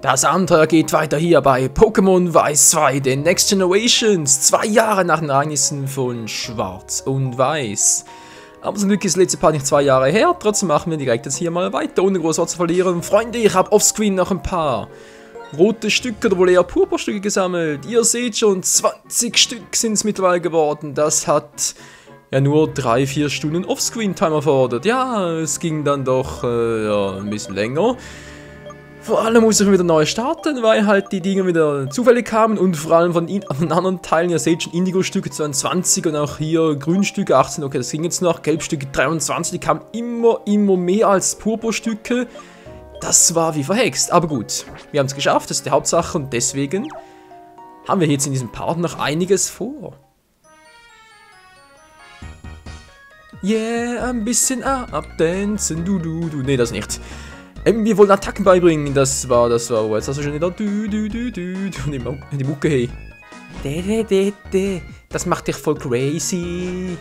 Das Abenteuer geht weiter hier bei Pokémon Weiß 2, den Next Generations, 2 Jahre nach den Ereignissen von Schwarz und Weiß. Aber zum Glück ist das letzte Part nicht 2 Jahre her, trotzdem machen wir direkt jetzt hier mal weiter, ohne groß Wort zu verlieren. Freunde, ich habe offscreen noch ein paar rote Stücke oder wohl eher Purpurstücke gesammelt. Ihr seht schon, 20 Stück sind es mittlerweile geworden. Das hat ja nur 3-4 Stunden Offscreen-Time erfordert. Ja, es ging dann doch ja, ein bisschen länger. Vor allem muss ich wieder neu starten, weil halt die Dinge wieder zufällig kamen und vor allem von anderen Teilen, ihr seht schon, Indigo-Stücke 22 und auch hier Grünstücke 18, okay, das ging jetzt noch, Gelbstücke 23, die kamen immer mehr als Purpurstücke. Das war wie verhext, aber gut, wir haben es geschafft, das ist die Hauptsache und deswegen haben wir jetzt in diesem Part noch einiges vor. Yeah, ein bisschen abdancen, du, nee, das nicht. Wir wollen Attacken beibringen, das war, oh, jetzt hast du schon wieder, die Mucke, hey. Das macht dich voll crazy.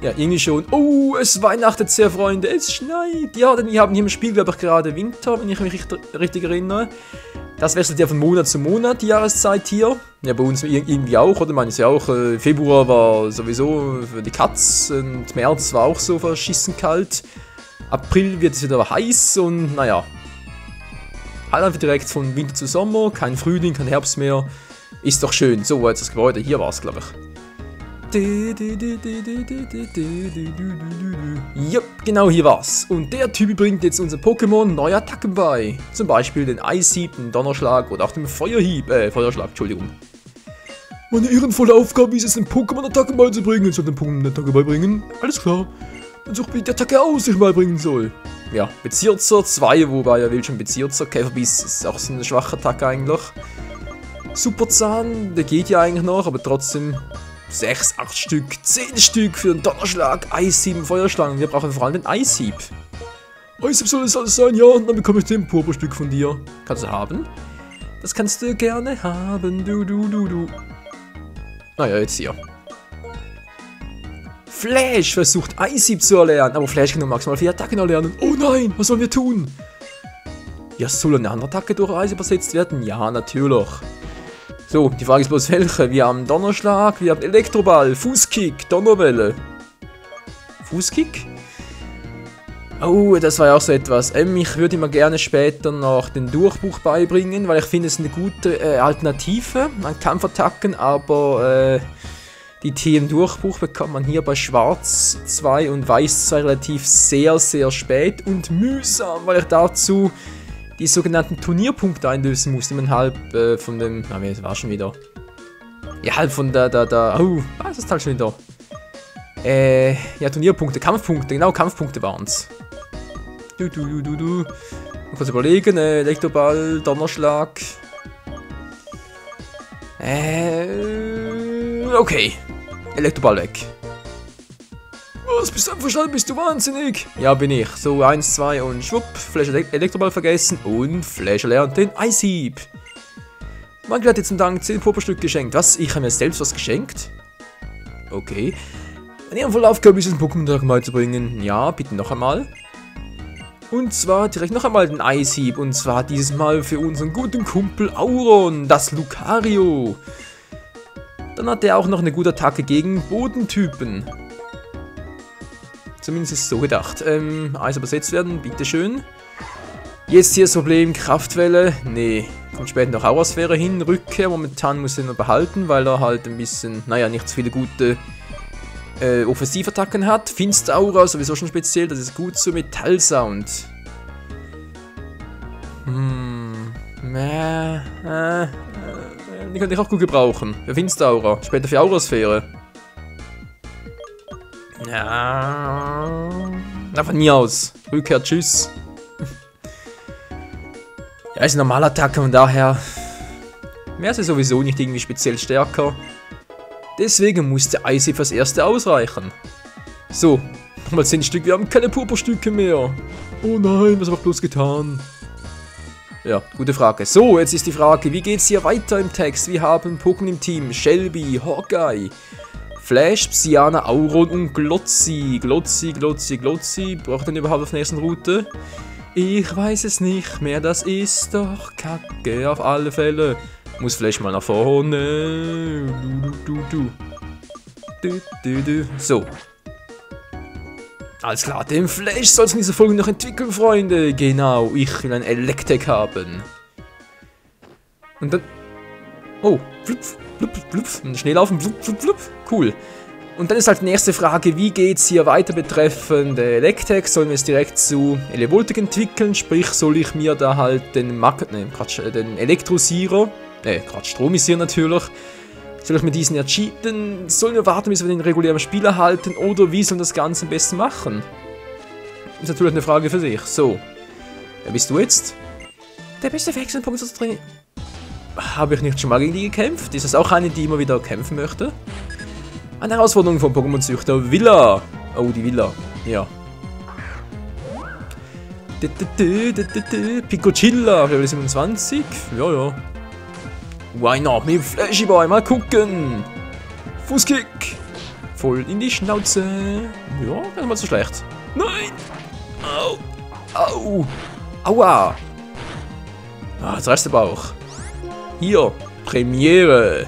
Ja, irgendwie schon. Oh, es weihnachtet sehr, Freunde, es schneit. Ja, denn wir haben hier im Spiel, glaube ich, gerade Winter, wenn ich mich richtig erinnere. Das wechselt ja von Monat zu Monat, die Jahreszeit hier. Ja, bei uns irgendwie auch, oder? Man ist ja auch, Februar war sowieso für die Katz und März war auch so verschissen kalt. April wird es wieder heiß und naja. Halt einfach direkt von Winter zu Sommer, kein Frühling, kein Herbst mehr. Ist doch schön. So, jetzt das Gebäude, hier war es, glaube ich. Jupp, genau hier war's. Und der Typ bringt jetzt unser Pokémon neue Attacken bei. Zum Beispiel den Eishieb, den Donnerschlag oder auch den Feuerschlag, Entschuldigung. Meine ehrenvolle Aufgabe ist es, den Pokémon-Attacken beizubringen. Soll den Pokémon-Attacke beibringen? Alles klar. Dann such wie die Attacke aus, die ich beibringen soll. Ja, Bezirzer 2, wobei er will schon Bezirzer. Käferbiss ist auch so eine schwache Attacke eigentlich. Superzahn, der geht ja eigentlich noch, aber trotzdem 6, 8 Stück, 10 Stück für den Donnerschlag, Eishieb, Feuerschlag. Wir brauchen vor allem den Eishieb. Eishieb soll es alles sein, ja, und dann bekomme ich den Purpurstück von dir. Kannst du haben? Das kannst du gerne haben, du. Naja, jetzt hier. Flash versucht Eishieb zu erlernen, aber Flash kann nur maximal 4 Attacken erlernen. Oh nein, was sollen wir tun? Ja, soll eine andere Attacke durch Eishieb ersetzt werden? Ja, natürlich. So, die Frage ist bloß welche. Wir haben Donnerschlag, wir haben Elektroball, Fußkick, Donnerwelle. Fußkick? Oh, das war ja auch so etwas. Ich würde mir gerne später noch den Durchbruch beibringen, weil ich finde, es ist eine gute Alternative an Kampfattacken, aber die TM-Durchbruch bekommt man hier bei Schwarz 2 und Weiß 2 relativ sehr spät und mühsam, weil ich dazu die sogenannten Turnierpunkte einlösen muss, die man halb von dem, wie war schon wieder? Ja, halb von oh, was ist halt schon wieder? Ja, Turnierpunkte, Kampfpunkte, genau, Kampfpunkte waren's. Mal kurz überlegen, Elektroball, Donnerschlag. Okay. Elektroball weg. Was, bist du einverstanden? Bist du wahnsinnig? Ja, bin ich. So, 1, 2 und schwupp. Flash Elektroball vergessen und Flash lernt den Eishieb. Mein hat jetzt zum Dank 10 Purpurstück geschenkt. Was? Ich habe mir selbst was geschenkt? Okay. Meine ehrenvolle Aufgabe ist es, einen Pokémon beizubringen. Ja, bitte noch einmal. Und zwar direkt noch einmal den Eishieb. Und zwar dieses Mal für unseren guten Kumpel Auron, das Lucario. Dann hat er auch noch eine gute Attacke gegen Bodentypen. Zumindest ist es so gedacht. Eis übersetzt werden, bitteschön. Jetzt hier das Problem, Kraftwelle. Nee, kommt später noch Aurasphäre hin. Rückkehr, momentan muss er nur behalten, weil er halt ein bisschen, naja, nicht so viele gute Offensivattacken hat. Finsteraura, sowieso schon speziell, das ist gut so. Metallsound. Die könnte ich auch gut gebrauchen. Für Finsteraura, später für Aurasphäre. Ja. Na, von mir aus. Rückkehr, tschüss. Ja, ist eine normale Attacke und daher wäre sie sowieso nicht irgendwie speziell stärker. Deswegen muss der Eishieb fürs Erste ausreichen. So, nochmal 10 Stück, wir haben keine Purpurstücke mehr. Oh nein, was habe ich bloß getan? Ja, gute Frage. So, jetzt ist die Frage, wie geht's hier weiter im Text? Wir haben Pokémon im Team, Shelby, Hawkeye, Flash, Psyana, Auron und Glotzi. Glotzi. Braucht er denn überhaupt auf der nächsten Route? Ich weiß es nicht mehr, das ist doch Kacke auf alle Fälle. Muss vielleicht mal nach vorne. So. Alles klar, den Flash soll es in dieser Folge noch entwickeln, Freunde. Genau, ich will ein Electek haben. Und dann... Oh, flup, flup, flup. Schnell laufen, flup, flup, flup. Cool. Und dann ist halt die nächste Frage, wie geht es hier weiter betreffend Electek? Sollen wir es direkt zu Elevoltic entwickeln? Sprich, soll ich mir da halt den den Elektrosierer, Stromisierer natürlich, soll ich mir diesen ja cheaten? Sollen wir warten, bis wir den regulären Spiel erhalten? Oder wie soll das Ganze am besten machen? Das ist natürlich eine Frage für sich. So, wer bist du jetzt? Der beste Wechselpunkt zu Training. Habe ich nicht schon mal gegen die gekämpft? Ist das auch eine, die immer wieder kämpfen möchte? Eine Herausforderung vom Pokémon-Züchter Villa. Oh, die Villa. Ja. Picocilla, Level 27. Ja, ja. Why not? Mit dem Flashy Boy. Mal gucken. Fußkick. Voll in die Schnauze. Ja, gar nicht mal so schlecht. Nein. Au. Au. Aua. Ah, jetzt reißt der Bauch. Hier. Premiere.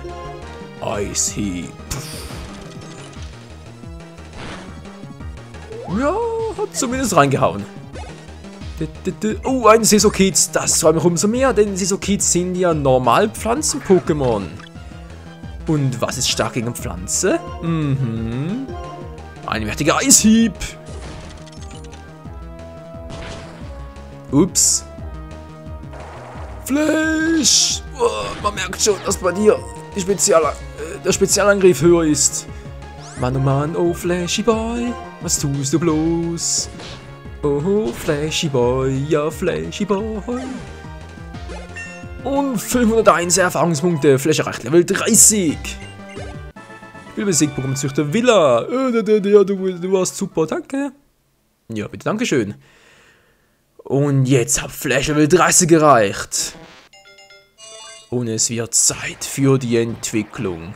Ice Heap. Ja, hat zumindest reingehauen. Oh, ein Sesokids. Das freut mich umso mehr, denn Sesokids sind ja normal Pflanzen-Pokémon. Und was ist stark gegen Pflanze? Mhm. Ein mächtiger Eishieb. Ups. Flash. Oh, man merkt schon, dass bei dir der Spezialangriff höher ist. Mann, oh Mann, oh Flashy Boy. Was tust du bloß? Oh, Flashy Boy, ja, Flashy Boy. Und 501 Erfahrungspunkte, Flash erreicht Level 30. Spiel besiegt Pokémon-Züchter Villa. Du warst super, danke. Ja, bitte, dankeschön. Und jetzt hat Flash Level 30 erreicht. Und es wird Zeit für die Entwicklung.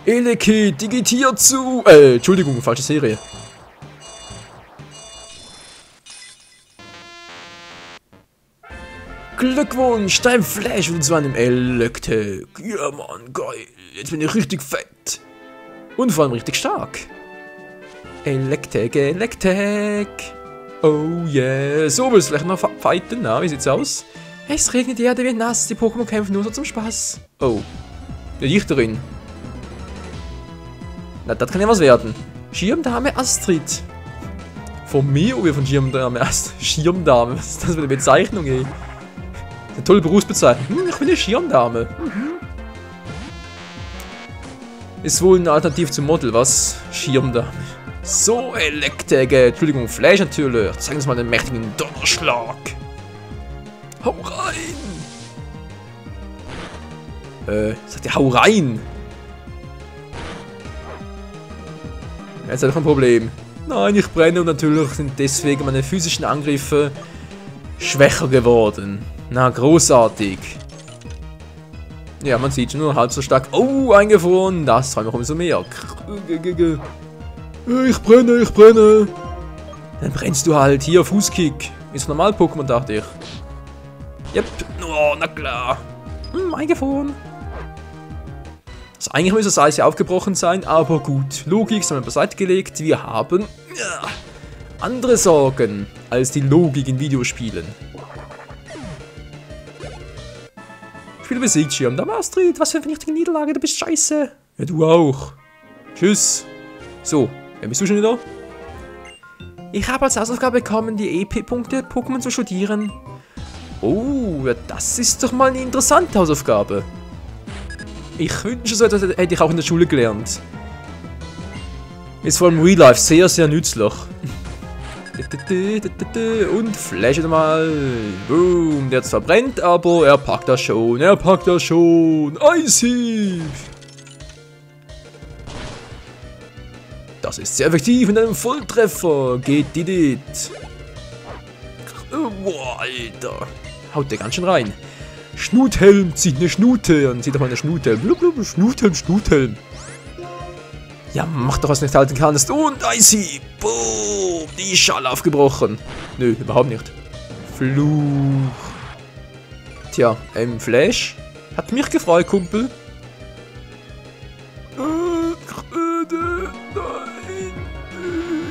Elekid, digitiert zu! Entschuldigung, falsche Serie. Glückwunsch, dein Flash wird zu einem Electek. Ja, Mann, geil. Jetzt bin ich richtig fett. Und vor allem richtig stark. Electek, Electek. Oh yeah. So, willst du vielleicht noch fighten? Na, wie sieht's aus? Es regnet, die Erde wird nass, die Pokémon kämpfen nur so zum Spaß. Oh. Der Dichterin. Na, das kann ja was werden. Schirmdame Astrid. Von mir oder von Schirmdame Astrid? Schirmdame, was ist das für eine Bezeichnung, ey? Eine tolle Berufsbezeichnung. Ich bin eine Schirmdame. Ist wohl eine Alternative zum Model, was? Schirmdame. So, Electek, Entschuldigung, Flash natürlich. Zeig uns mal den mächtigen Donnerschlag. Hau rein! Sagt ihr, hau rein! Jetzt hat er ein Problem. Nein, ich brenne und natürlich sind deswegen meine physischen Angriffe schwächer geworden. Na, großartig. Ja, man sieht schon nur halb so stark. Oh, eingefroren. Das freut mich umso mehr. Ich brenne, ich brenne. Dann brennst du halt. Hier, Fußkick. Ist normal Pokémon, dachte ich. Yep. Oh, na klar. Eingefroren. Also eigentlich müsste das Eis ja aufgebrochen sein, aber gut. Logik ist einmal beiseite gelegt. Wir haben andere Sorgen als die Logik in Videospielen. Spiel besiegt Schirmdame Astrid. Was für eine vernichtige Niederlage, du bist scheiße. Ja, du auch. Tschüss. So, wer bist du schon wieder? Ich habe als Hausaufgabe bekommen, die EP-Punkte Pokémon zu studieren. Oh, das ist doch mal eine interessante Hausaufgabe. Ich wünsche, so etwas hätte ich auch in der Schule gelernt. Ist vor allem Real Life sehr, sehr nützlich. Und Flash wieder mal. Boom, der jetzt verbrennt, aber er packt das schon. Er packt das schon. Eishieb. Das ist sehr effektiv in einem Volltreffer. Geht dit. Boah, Alter. Haut der ganz schön rein. Schnuthelm, zieht eine Schnute. Und zieht doch mal eine Schnute. Blub, blub, Schnuthelm, Schnuthelm. Ja, mach doch, was du nicht halten kannst. Und Icy. Boom. Die Schale aufgebrochen. Nö, überhaupt nicht. Fluch. Tja, Flash. Hat mich gefreut, Kumpel. Nein.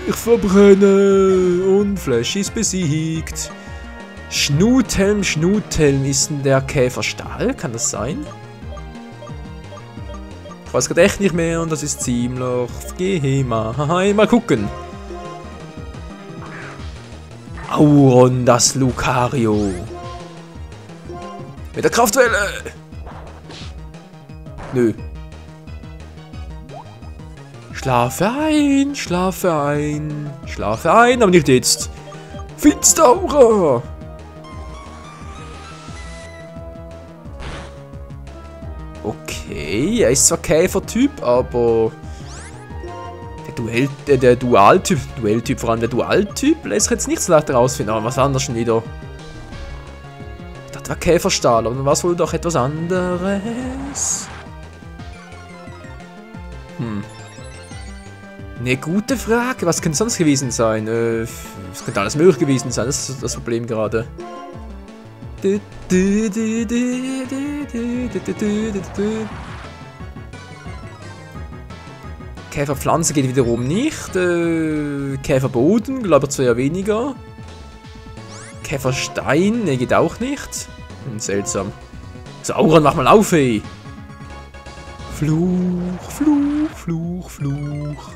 Ich verbrenne. Und Flash ist besiegt. Schnuthelm, Schnuthelm. Ist denn der Käferstahl? Kann das sein? Ich weiß gerade echt nicht mehr und das ist ziemlich. Geh mal gucken. Auron, das Lucario. Mit der Kraftwelle. Nö. Schlafe ein, schlafe ein, schlafe ein, aber nicht jetzt. Finsteraura. Okay, er ist zwar Käfer-Typ, aber der Dualtyp, vor allem der Dualtyp, lässt sich jetzt nicht so leicht herausfinden, aber was anderes schon wieder. Ich dachte, das war Käferstahl, aber dann war es wohl doch etwas anderes. Ne, gute Frage, was könnte sonst gewesen sein? Es könnte alles möglich gewesen sein, das ist das Problem gerade. Käferpflanze geht wiederum nicht. Käferboden, glaube ich, zwar ja weniger. Käferstein, ne, geht auch nicht. Seltsam. So, Auron, mach mal auf, ey. Fluch, Fluch, Fluch, Fluch.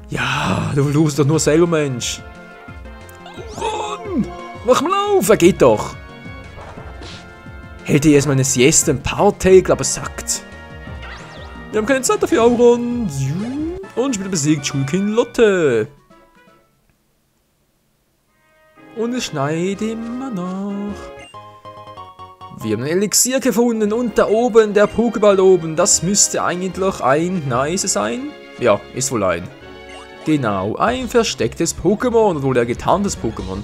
Ja, du fluchst doch nur selber, Mensch. Auron, mach mal auf, er geht doch. Hält ihr erstmal eine Siesta im Powertail, glaube ich, sagt. Wir haben keine Zeit dafür, Auron. Und ich bin besiegt, Schulkind Lotte. Und es schneit immer noch. Wir haben ein Elixier gefunden und da oben, der Pokéball oben, das müsste eigentlich ein Nice sein. Ja, ist wohl ein. Genau, ein verstecktes Pokémon, wohl ein getarntes Pokémon.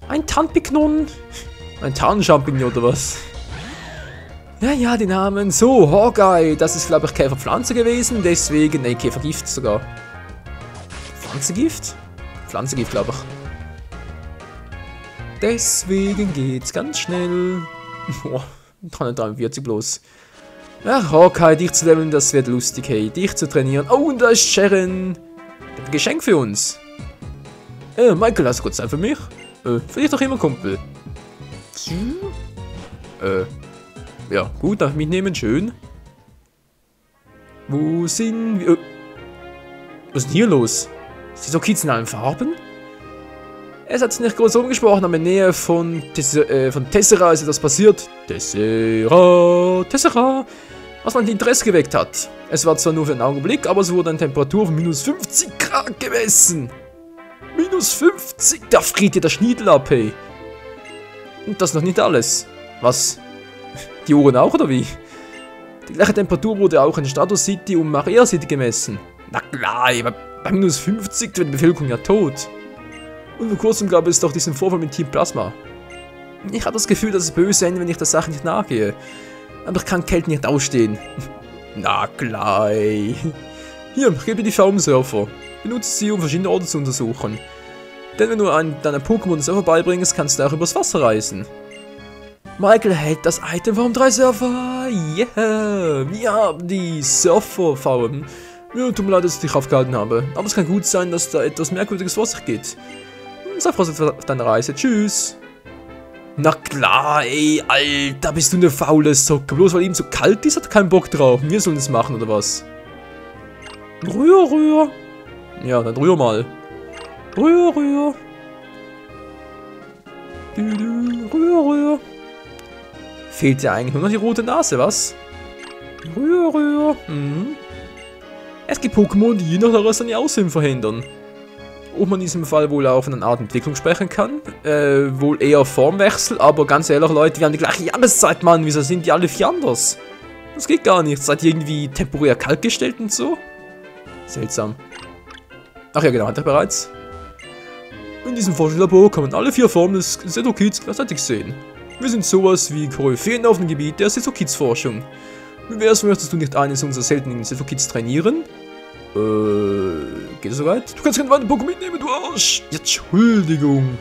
Ein Tandpignon. Ein Tarnchampignon oder was? Ja, die Namen. So, Hawkeye. Das ist, glaube ich, Käferpflanze gewesen. Deswegen, ne, Käfergift sogar. Pflanzengift? Pflanzengift, glaube ich. Deswegen geht's ganz schnell. Boah, 343 bloß. Ja, Hawkeye, dich zu leveln, das wird lustig, hey. Dich zu trainieren. Oh, und da ist Sharon. Der hat ein Geschenk für uns. Michael, hast du kurz Zeit für mich? Für dich doch immer, Kumpel. Ja, gut, darf ich mich nehmen, schön. Wo sind wir? Was ist denn hier los? Sind so Kids in allen Farben? Es hat sich nicht groß rumgesprochen, aber in der Nähe von Tessera ist etwas passiert. Tessera, was mein Interesse geweckt hat. Es war zwar nur für einen Augenblick, aber es wurde eine Temperatur von minus 50 Grad gemessen. Minus 50, da friert dir der Schniedel ab, hey. Und das noch nicht alles. Was? Die Ohren auch, oder wie? Die gleiche Temperatur wurde auch in Status City und Maria City gemessen. Na klar, bei minus 50 wird die Bevölkerung ja tot. Und vor kurzem gab es doch diesen Vorfall mit Team Plasma. Ich habe das Gefühl, dass es böse endet, wenn ich der Sache nicht nachgehe. Aber ich kann Kälte nicht ausstehen. Na klar, ey. Hier, gebe die Faumsurfer. Benutze sie, um verschiedene Orte zu untersuchen. Denn wenn du deinem Pokémon Surfer beibringst, kannst du auch übers Wasser reisen. Michael hält das Item vom 3 Surfer. Yeah, wir haben die Surfer-Farben. Ja, tut mir leid, dass ich dich aufgehalten habe. Aber es kann gut sein, dass da etwas Merkwürdiges vor sich geht. Sei vorsichtig auf deiner Reise. Tschüss. Na klar, ey, Alter, bist du eine faule Socke. Bloß weil ihm so kalt ist, hat er keinen Bock drauf. Wir sollen es machen, oder was? Rühr. Ja, dann rühr mal. Rühr. Rühr. Fehlt ja eigentlich nur noch die rote Nase, was? Rühr. Es gibt Pokémon, die je nach der Rasse eine Aussehen verhindern. Ob man in diesem Fall wohl auch von einer Art Entwicklung sprechen kann. Wohl eher Formwechsel, aber ganz ehrlich, Leute, wir haben die gleiche Jahreszeit, Mann. Wieso sind die alle vier anders? Das geht gar nicht. Seid ihr irgendwie temporär kalt gestellt und so? Seltsam. Ach ja, genau, hat er bereits. In diesem Forschungslabor kann man alle 4 Formen des Seto-Kids gleichzeitig sehen. Wir sind sowas wie Koryphäen auf dem Gebiet der Seto-Kids-Forschung. Wie wär's, möchtest du nicht eines unserer seltenen Silph-Kids trainieren? Geht das soweit? Du kannst keinen weiteren Pokémon mitnehmen, du Arsch! Ja, Entschuldigung.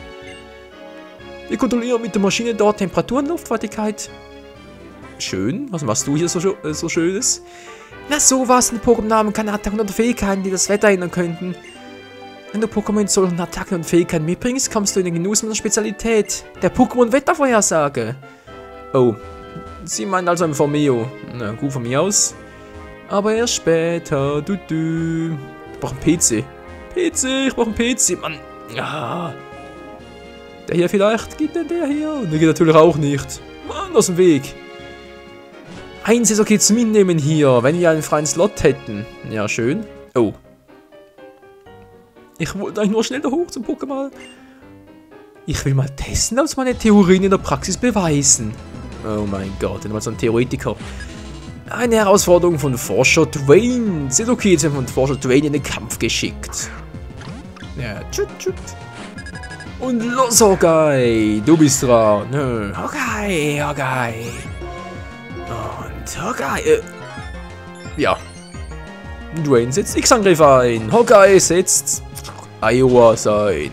Wir kontrollieren mit der Maschine dort Temperatur und Luftfeuchtigkeit. Schön. Was machst du hier so Schönes? Na sowas, ein Pokémon kann Attacken und Fähigkeiten, die das Wetter ändern könnten. Wenn du Pokémon mit solchen Attacken und Fähigkeiten mitbringst, kommst du in den Genuss meiner Spezialität, der Pokémon-Wettervorhersage. Oh, sie meinen also ein Formeo. Na gut, von mir aus. Aber erst später, Ich brauche einen PC. Ich brauche einen PC, Mann. Ja. Der hier vielleicht? Geht denn der hier? Der geht natürlich auch nicht. Mann, aus dem Weg. Eins ist okay zum Mitnehmen hier, wenn wir einen freien Slot hätten. Ja, schön. Oh. Ich wollte eigentlich nur schnell da hoch zum Pokémon. Ich will mal testen, ob meine Theorien in der Praxis beweisen. Oh mein Gott, mal so ein Theoretiker. Eine Herausforderung von Forscher Dwayne. Sind okay, jetzt haben wir von Forscher Dwayne in den Kampf geschickt. Ja, tschüt. Und los, Hawkeye! Du bist dran. Hawkeye. Und Hawkeye. Ja. Dwayne setzt X-Angriff ein. Hawkeye setzt Iowa ein.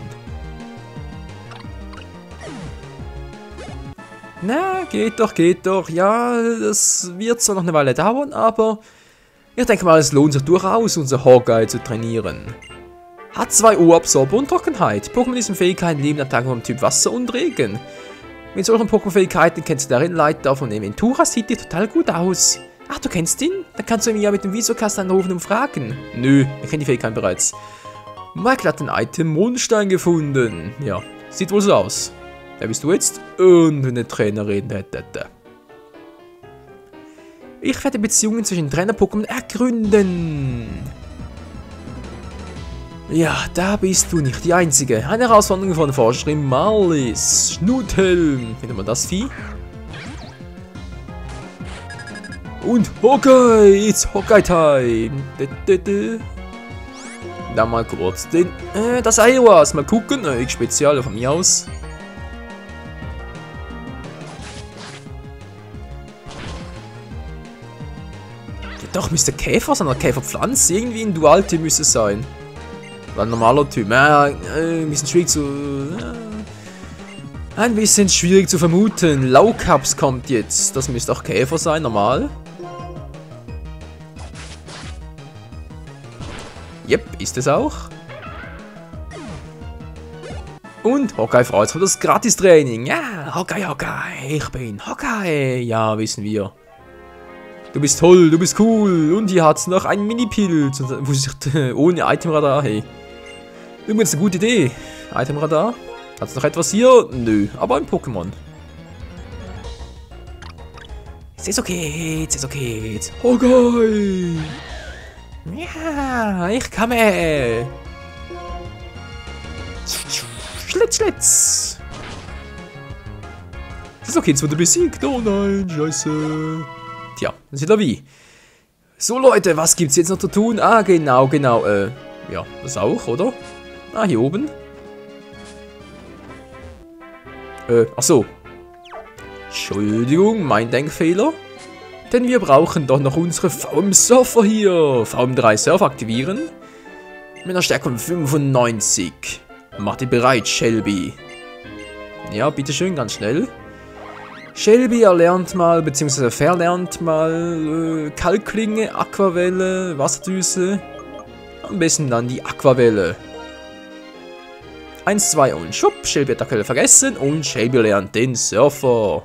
Na, geht doch. Ja, das wird zwar noch eine Weile dauern, aber ich denke mal, es lohnt sich durchaus, unser Hawkeye zu trainieren. Hat 2 O-Absorber und Trockenheit. Pokémon mit diesen Fähigkeiten leben Attacken vom Typ Wasser und Regen. Mit solchen Pokémon-Fähigkeiten kennst du darin Leiter von Eventura, sieht dir total gut aus. Ach, du kennst ihn? Dann kannst du ihn ja mit dem Visokast anrufen und fragen. Nö, er kennt die Fähigkeiten bereits. Michael hat ein Item Mondstein gefunden. Ja, sieht wohl so aus. Wer bist du jetzt? Und eine Trainerin. Ich werde Beziehungen zwischen Trainer-Pokémon ergründen. Ja, da bist du nicht die Einzige. Eine Herausforderung von Forscherin Marlies. Schnuthelm. Findet man das Vieh? Und Hawkeye. It's Hawkeye-Time. Da mal kurz den... das Iowas. Mal gucken. Ich Spezial von mir aus. Doch, müsste Käfer sein, oder Käferpflanze. Irgendwie ein Dualtyp müsste es sein. Ein normaler Typ. Ein bisschen schwierig zu... ein bisschen schwierig zu vermuten. Laukaps kommt jetzt. Das müsste auch Käfer sein, normal. Yep, ist es auch. Und Hawkeye freut sich auf das Gratis-Training. Ja, Hawkeye. Ich bin Hawkeye. Ja, wissen wir. Du bist toll, du bist cool. Und hier hat's noch einen Mini-Pilz. Ohne Itemradar, hey. Übrigens eine gute Idee. Itemradar. Hat's noch etwas hier? Nö, aber ein Pokémon. It's okay. Hawkeye. Ja, ich komme. Schlitz. It's okay, jetzt wurde besiegt. Oh nein, scheiße. Tja, das ist wieder wie. So Leute, was gibt's jetzt noch zu tun? Ah, genau. Ja, das auch, oder? Ah, hier oben. Ach so. Entschuldigung, mein Denkfehler. Denn wir brauchen doch noch unsere VM-Surfer hier. VM3 Surfer aktivieren. Mit einer Stärke von 95. Mach dich bereit, Shelby. Ja, bitteschön, ganz schnell. Shelby erlernt mal, beziehungsweise verlernt mal Kalkklinge, Aquavelle, Wasserdüse. Am besten dann die Aquavelle. 1, 2 und schwupp, Shelby hat Aquavelle vergessen und Shelby lernt den Surfer.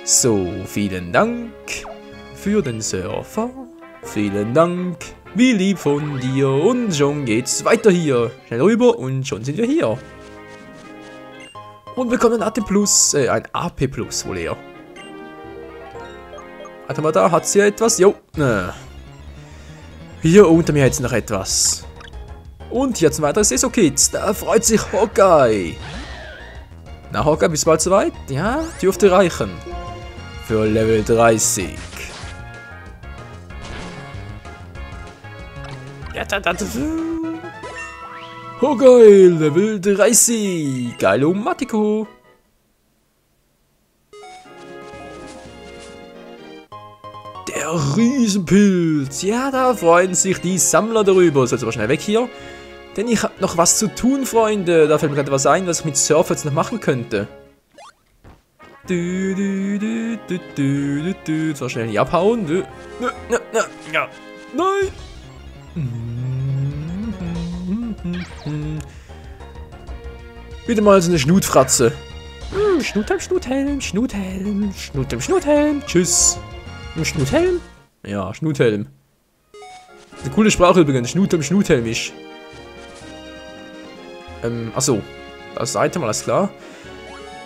So, vielen Dank für den Surfer. Vielen Dank, wie lieb von dir. Und schon geht's weiter hier. Schnell rüber und schon sind wir hier. Und wir bekommen ein AP Plus, wohl eher. Warte mal, da hat sie etwas. Jo. Hier unter mir jetzt noch etwas. Und hier zum weiteren Seso-Kids. Da freut sich Hawkeye. Na, Hawkeye, bist du bald soweit? Ja, dürfte reichen. Für Level 30. Ja, Hawkeye, Level 30. Der Riesenpilz. Ja, da freuen sich die Sammler darüber. So, jetzt aber schnell weg hier. Denn ich habe noch was zu tun, Freunde. Da fällt mir gerade was ein, was ich mit Surfer jetzt noch machen könnte. So schnell hier abhauen. Nein. Wieder mal so eine Schnutfratze. Schnuthelm, Schnuthelm, Schnuthelm, Schnuthelm, Schnuthelm. Tschüss. Schnuthelm? Ja, Schnuthelm. Eine coole Sprache übrigens. Schnuthelm, Schnuthelmisch. Achso. Das Item, alles klar.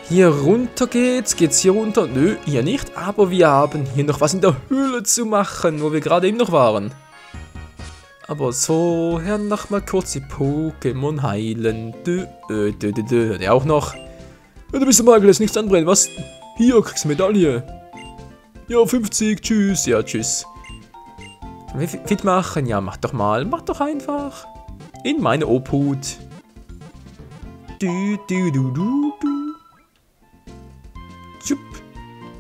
Hier runter geht's. Geht's hier runter? Nö, hier nicht. Aber wir haben hier noch was in der Höhle zu machen, wo wir gerade eben noch waren. Aber so, Herr, noch mal kurz die Pokémon heilen. Hört ihr auch noch? Ja, du bist der Magel, lässt nichts anbrennen, was? Hier, kriegst du Medaille. Ja, 50, tschüss. Ja, tschüss. Sollen wir fit machen? Ja, mach doch mal. Mach doch einfach. In meine Obhut. Jupp.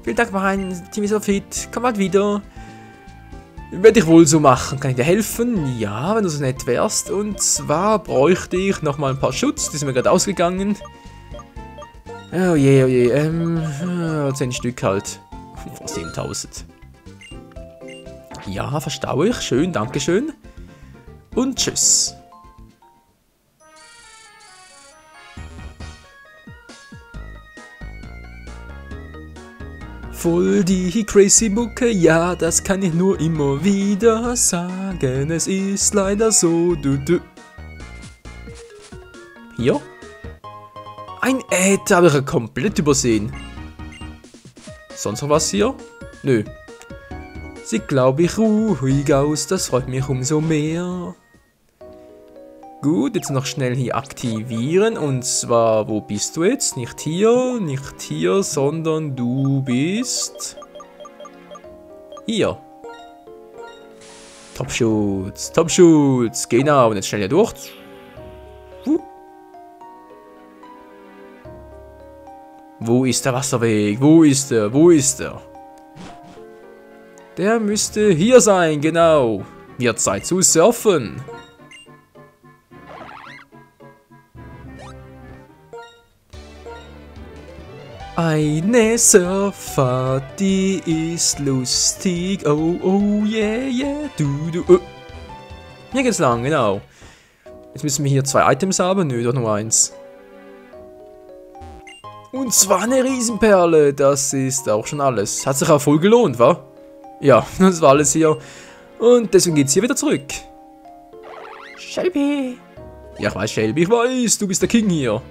Vielen Dank, mein Team ist so fit. Komm halt wieder. Werde ich wohl so machen. Kann ich dir helfen? Ja, wenn du so nett wärst. Und zwar bräuchte ich nochmal ein paar Schutz. Die sind mir gerade ausgegangen. Oh je, oh je. 10 Stück halt. Fast 10.000. Ja, verstaue ich. Schön, dankeschön. Und tschüss. Voll die crazy Mucke, ja, das kann ich nur immer wieder sagen. Es ist leider so. Hier? Ein Äther habe ich komplett übersehen. Sonst noch was hier? Nö. Sieht, glaube ich, ruhig aus, das freut mich umso mehr. Gut, jetzt noch schnell hier aktivieren. Und zwar, wo bist du jetzt? Nicht hier, sondern du bist... Hier. Topschutz, Topschutz. Genau, und jetzt schnell hier durch. Wo ist der Wasserweg? Wo ist er? Wo ist er? Der müsste hier sein, genau. Wird Zeit zu surfen. Eine Surfahrt, die ist lustig. Oh, oh, yeah, yeah. Hier geht's lang, genau. Jetzt müssen wir hier 2 Items haben. Nö, doch nur 1. Und zwar eine Riesenperle. Das ist auch schon alles. Hat sich auch voll gelohnt, wa? Ja, das war alles hier. Und deswegen geht's hier wieder zurück. Shelby. Ja, ich weiß, Shelby. Ich weiß, du bist der King hier.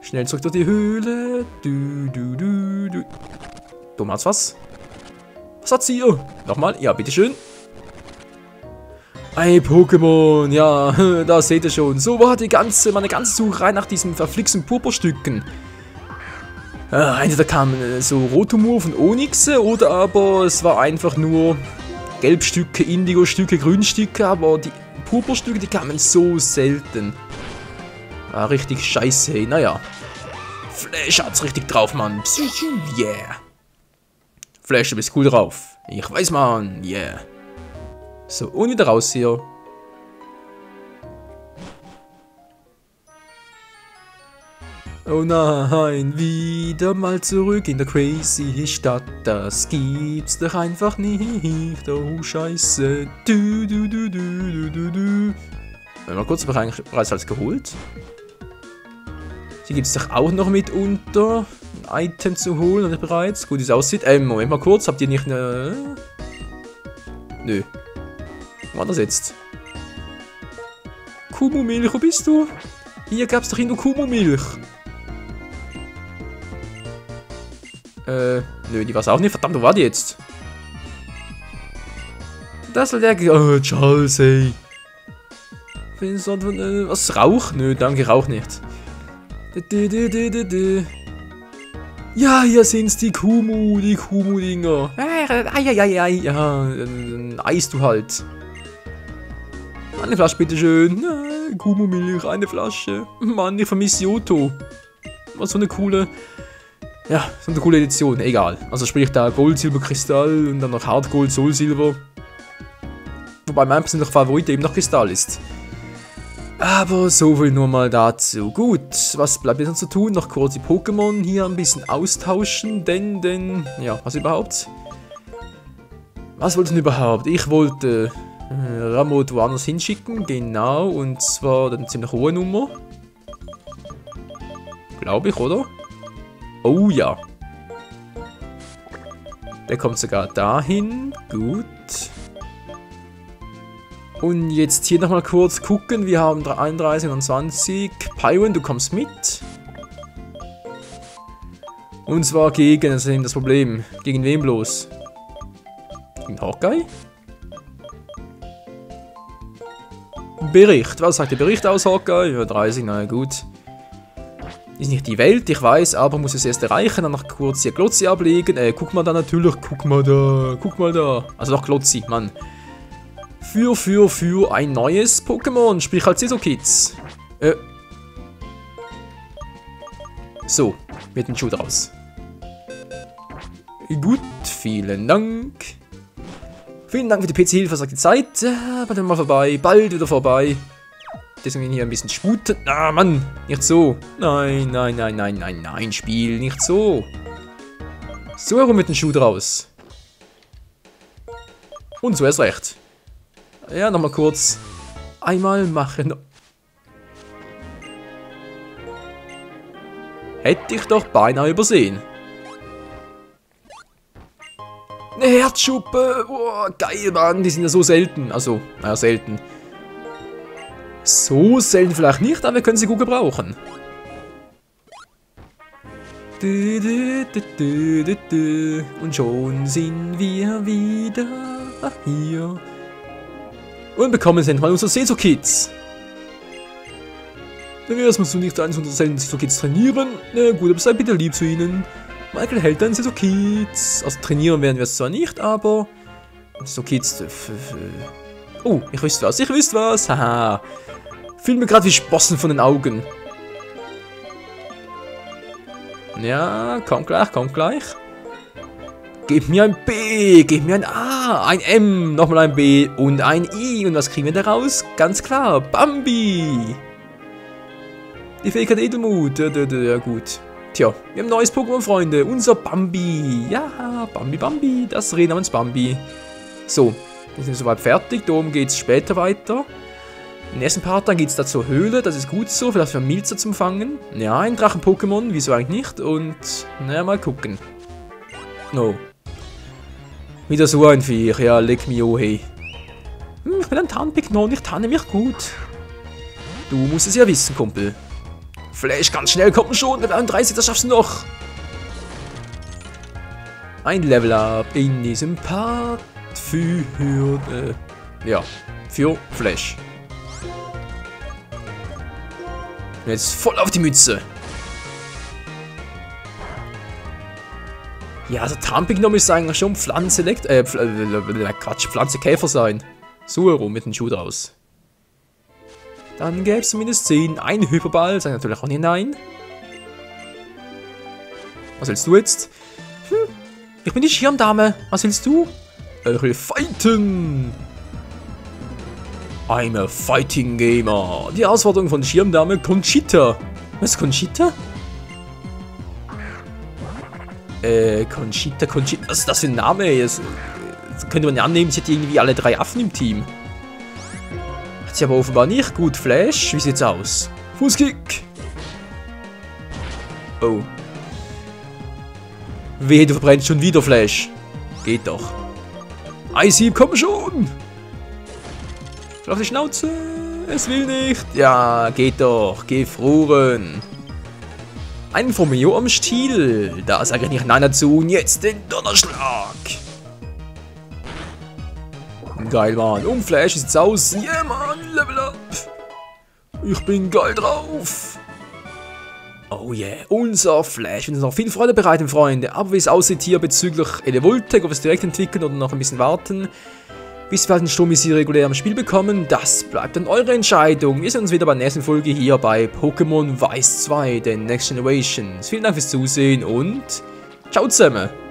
Schnell zurück durch die Höhle. Dumm hat's was? Was hat's hier? Nochmal? Ja, bitteschön. Ein Pokémon, ja, da seht ihr schon. So war meine ganze Sucherei nach diesen verflixten Purpurstücken. Entweder kamen so Rotomur von Onyxe oder aber es war einfach nur Gelbstücke, Indigo-Stücke, Grünstücke, aber die Purpurstücke, die kamen so selten. War richtig scheiße, hey, naja. Flash hat's richtig drauf, Mann. Yeah. Flash, du bist cool drauf. Ich weiß, Mann, yeah. So, und wieder raus hier. Oh nein, wieder mal zurück in der crazy Stadt. Das gibt's doch einfach nicht. Oh Scheiße. Mal kurz, habe ich eigentlich bereits alles geholt. Hier gibt es doch auch noch mitunter ein Item zu holen, oder bereits? Gut, wie es aussieht. Moment mal kurz, habt ihr nicht eine... Nö. Wo war das jetzt? Kumu-Milch, wo bist du? Hier gab es doch nur Kumu-Milch. Nö, die war es auch nicht. Verdammt, wo war die jetzt? Das soll der... Oh, Charles, ey. Was? Rauch? Nö, danke, Rauch nicht. Ja, hier sind's, die Kumu-Dinger. Ja, Eis du halt. Eine Flasche, bitteschön. Kumu-Milch, eine Flasche. Mann, ich vermisse Johto. Was so eine coole Ja, so eine coole Edition, egal. Also sprich da Gold, Silber, Kristall und dann noch Hardgold, Soul Silber. Wobei mein persönlicher Favorit eben noch Kristall ist. Aber so viel nur mal dazu. Gut, was bleibt jetzt noch zu tun? Noch kurz die Pokémon hier ein bisschen austauschen, denn, ja, was überhaupt? Was wollte ich denn überhaupt? Ich wollte Ramot woanders hinschicken, genau, und zwar eine ziemlich hohe Nummer. Glaube ich, oder? Oh ja. Der kommt sogar dahin, gut. Und jetzt hier nochmal kurz gucken. Wir haben 31 und 20. Pyron, du kommst mit. Und zwar gegen, das ist eben das Problem. Gegen wen bloß? Gegen Hawkeye? Bericht. Was sagt der Bericht aus Hawkeye? Ja, 30, na gut. Ist nicht die Welt, ich weiß, aber muss es erst erreichen. Dann noch kurz hier Glotzi ablegen. Guck mal da natürlich. Guck mal da. Also noch Glotzi, Mann. Für ein neues Pokémon, sprich halt Sesokids. So, mit dem Schuh draus. Gut, vielen Dank. Vielen Dank für die PC-Hilfe, sagt die Zeit. Warte mal vorbei, bald wieder vorbei. Deswegen hier ein bisschen sputen. Ah, Mann, nicht so. Nein, Spiel, nicht so. So herum mit dem Schuh draus. Und so erst recht. Ja, nochmal kurz. Einmal machen. Hätte ich doch beinahe übersehen. Eine Herzschuppe. Oh, geil, Mann. Die sind ja so selten. Also, naja, selten. So selten vielleicht nicht, aber wir können sie gut gebrauchen. Und schon sind wir wieder hier. Und bekommen sie endlich mal unsere Sesokids. Dann wäre es mal so nicht eins unserer seltenen Sesokids trainieren. Na gut, aber sei bitte lieb zu ihnen. Michael hält dann Sesokids. Also trainieren werden wir es zwar nicht, aber Sesokids. Oh, ich wüsste was. Haha. Fühlt mir gerade wie Sprossen von den Augen. Ja, kommt gleich. Gib mir ein B, gib mir ein A, ein M, nochmal ein B und ein I. Und was kriegen wir da raus? Ganz klar, Bambi. Die Fähigkeit Edelmut, ja gut. Tja, wir haben ein neues Pokémon, Freunde. Unser Bambi. Ja, Bambi, das Reh namens Bambi. So, wir sind soweit fertig. Darum geht es später weiter. Im nächsten Part dann geht es da zur Höhle. Das ist gut so, vielleicht für Milzer zum Fangen. Ja, ein Drachen-Pokémon, wieso eigentlich nicht? Und, naja, mal gucken. Oh. Wieder so ein Viech, ja, leck mich oh, hey. Ich bin ein Tarnpignon, ich tarne mich gut. Du musst es ja wissen, Kumpel. Flash, ganz schnell, komm schon, Level 31, das schaffst du noch. Ein Level Up in diesem Part für Flash. Jetzt voll auf die Mütze. Ja, also Tarnpignon ist eigentlich schon Pflanze-Käfer sein. So herum mit dem Schuh draus. Dann gäbe es zumindest 10. Ein Hyperball, sag ich natürlich auch nicht nein. Was willst du jetzt? Ich bin die Schirmdame. Was willst du? Ich will fighten. I'm a fighting gamer. Die Herausforderung von Schirmdame Conchita. Was ist Conchita? Conchita. Was ist das für ein Name? Das könnte man ja annehmen, sie hat irgendwie alle 3 Affen im Team. Hat sie aber offenbar nicht. Gut, Flash, wie sieht's aus? Fußkick. Oh. Wehe, du verbrennst schon wieder, Flash. Geht doch. Eishieb, komm schon. Auf die Schnauze. Es will nicht. Ja, geht doch. Gefroren. Ein Formio am Stiel. Da sage ich nicht nein dazu. Und jetzt den Donnerschlag. Geil, Mann. Und Flash sieht's aus. Yeah, Mann. Level up. Ich bin geil drauf. Oh yeah. Unser Flash. Wir sind noch viel Freude bereiten, Freunde. Aber wie es aussieht hier bezüglich Elevoltec, ob wir es direkt entwickeln oder noch ein bisschen warten. Wie viel den Strom sie regulär im Spiel bekommen, das bleibt dann eure Entscheidung. Wir sehen uns wieder bei der nächsten Folge hier bei Pokémon Weiß 2, der Next Generation. Vielen Dank fürs Zusehen und ciao zusammen.